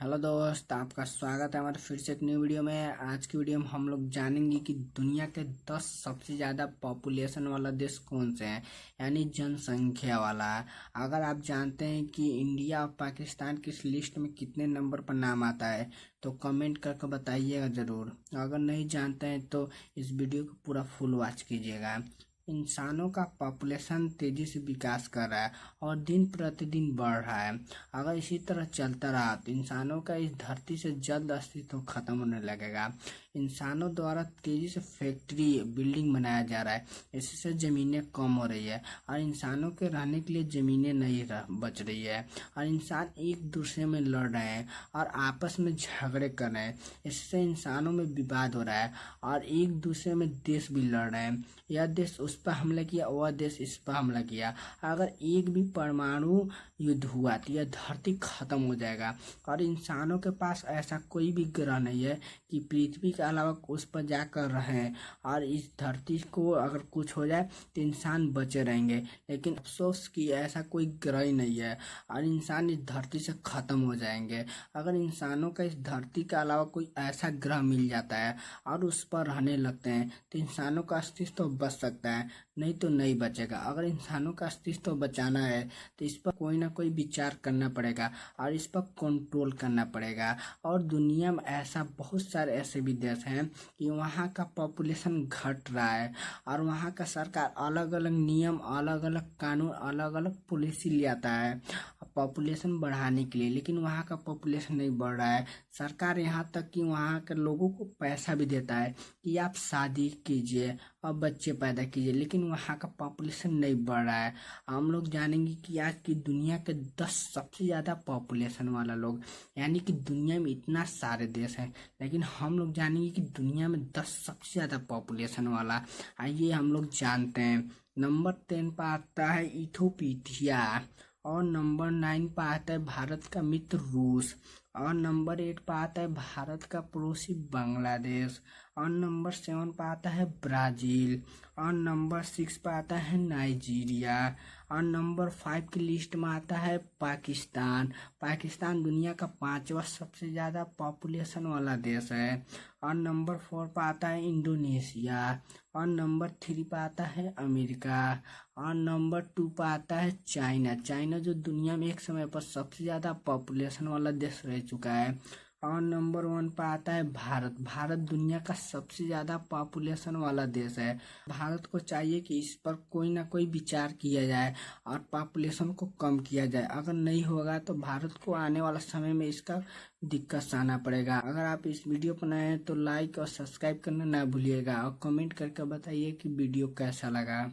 Hello दोस्त, आपका स्वागत है हमारे फिर से एक न्यू वीडियो में। आज की वीडियो में हम लोग जानेंगे कि दुनिया के 10 सबसे ज़्यादा पॉपुलेशन वाला देश कौन से हैं, यानी जनसंख्या वाला। अगर आप जानते हैं कि इंडिया और पाकिस्तान किस लिस्ट में कितने नंबर पर नाम आता है तो कमेंट करके बताइएगा ज़रूर। अगर नहीं जानते हैं तो इस वीडियो को पूरा फुल वॉच कीजिएगा। इंसानों का पॉपुलेशन तेजी से विकास कर रहा है और दिन प्रतिदिन बढ़ रहा है। अगर इसी तरह चलता रहा तो इंसानों का इस धरती से जल्द अस्तित्व खत्म होने लगेगा। इंसानों द्वारा तेजी से फैक्ट्री बिल्डिंग बनाया जा रहा है, इससे ज़मीनें कम हो रही है और इंसानों के रहने के लिए ज़मीनें नहीं बच रही है। और इंसान एक दूसरे में लड़ रहे हैं और आपस में झगड़े कर रहे हैं, इससे इंसानों में विवाद हो रहा है और एक दूसरे में देश भी लड़ रहे हैं। यह देश उस पर हमला किया, वह देश इस पर हमला किया। अगर एक भी परमाणु युद्ध हुआ तो यह धरती खत्म हो जाएगा। और इंसानों के पास ऐसा कोई भी ग्रह नहीं है कि पृथ्वी के अलावा उस पर जाकर रहें और इस धरती को अगर कुछ हो जाए तो इंसान बचे रहेंगे। लेकिन अफसोस कि ऐसा कोई ग्रह ही नहीं है और इंसान इस धरती से खत्म हो जाएंगे। अगर इंसानों का इस धरती के अलावा कोई ऐसा ग्रह मिल जाता है और उस पर रहने लगते हैं तो इंसानों का अस्तित्व तो बच सकता है, नहीं तो नहीं बचेगा। अगर इंसानों का अस्तित्व बचाना है तो इस पर कोई ना कोई विचार करना पड़ेगा और इस पर कंट्रोल करना पड़ेगा। और दुनिया में ऐसा बहुत सारे ऐसे भी देश हैं कि वहाँ का पॉपुलेशन घट रहा है और वहाँ का सरकार अलग अलग नियम, अलग अलग कानून, अलग अलग पॉलिसी ले आता है पॉपुलेशन बढ़ाने के लिए, लेकिन वहाँ का पॉपुलेशन नहीं बढ़ रहा है। सरकार यहाँ तक कि वहाँ के लोगों को पैसा भी देता है कि आप शादी कीजिए और बच्चे पैदा कीजिए, लेकिन वहाँ का पॉपुलेशन नहीं बढ़ रहा है। हम लोग जानेंगे कि आज की दुनिया के 10 सबसे ज़्यादा पॉपुलेशन वाला लोग, यानी कि दुनिया में इतना सारे देश हैं लेकिन हम लोग जानेंगे कि दुनिया में 10 सबसे ज़्यादा पॉपुलेशन वाला। आइए हम लोग जानते हैं। नंबर 10 पर आता है इथोपिया और नंबर 9 पर आता है भारत का मित्र रूस और नंबर 8 पर आता है भारत का पड़ोसी बांग्लादेश और नंबर 7 पर आता है ब्राज़ील और नंबर 6 पर आता है नाइजीरिया और नंबर 5 की लिस्ट में आता है पाकिस्तान। पाकिस्तान दुनिया का 5वां सबसे ज़्यादा पॉपुलेशन वाला देश है। और नंबर 4 पर आता है इंडोनेशिया और नंबर 3 पर आता है अमेरिका और नंबर 2 पर आता है चाइना। चाइना जो दुनिया में एक समय पर सबसे ज़्यादा पॉपुलेशन वाला देश रह चुका है। और नंबर 1 पर आता है भारत। भारत दुनिया का सबसे ज़्यादा पॉपुलेशन वाला देश है। भारत को चाहिए कि इस पर कोई ना कोई विचार किया जाए और पॉपुलेशन को कम किया जाए। अगर नहीं होगा तो भारत को आने वाला समय में इसका दिक्कत सहना पड़ेगा। अगर आप इस वीडियो पर नए हैं तो लाइक और सब्सक्राइब करना ना भूलिएगा और कमेंट करके बताइए कि वीडियो कैसा लगा।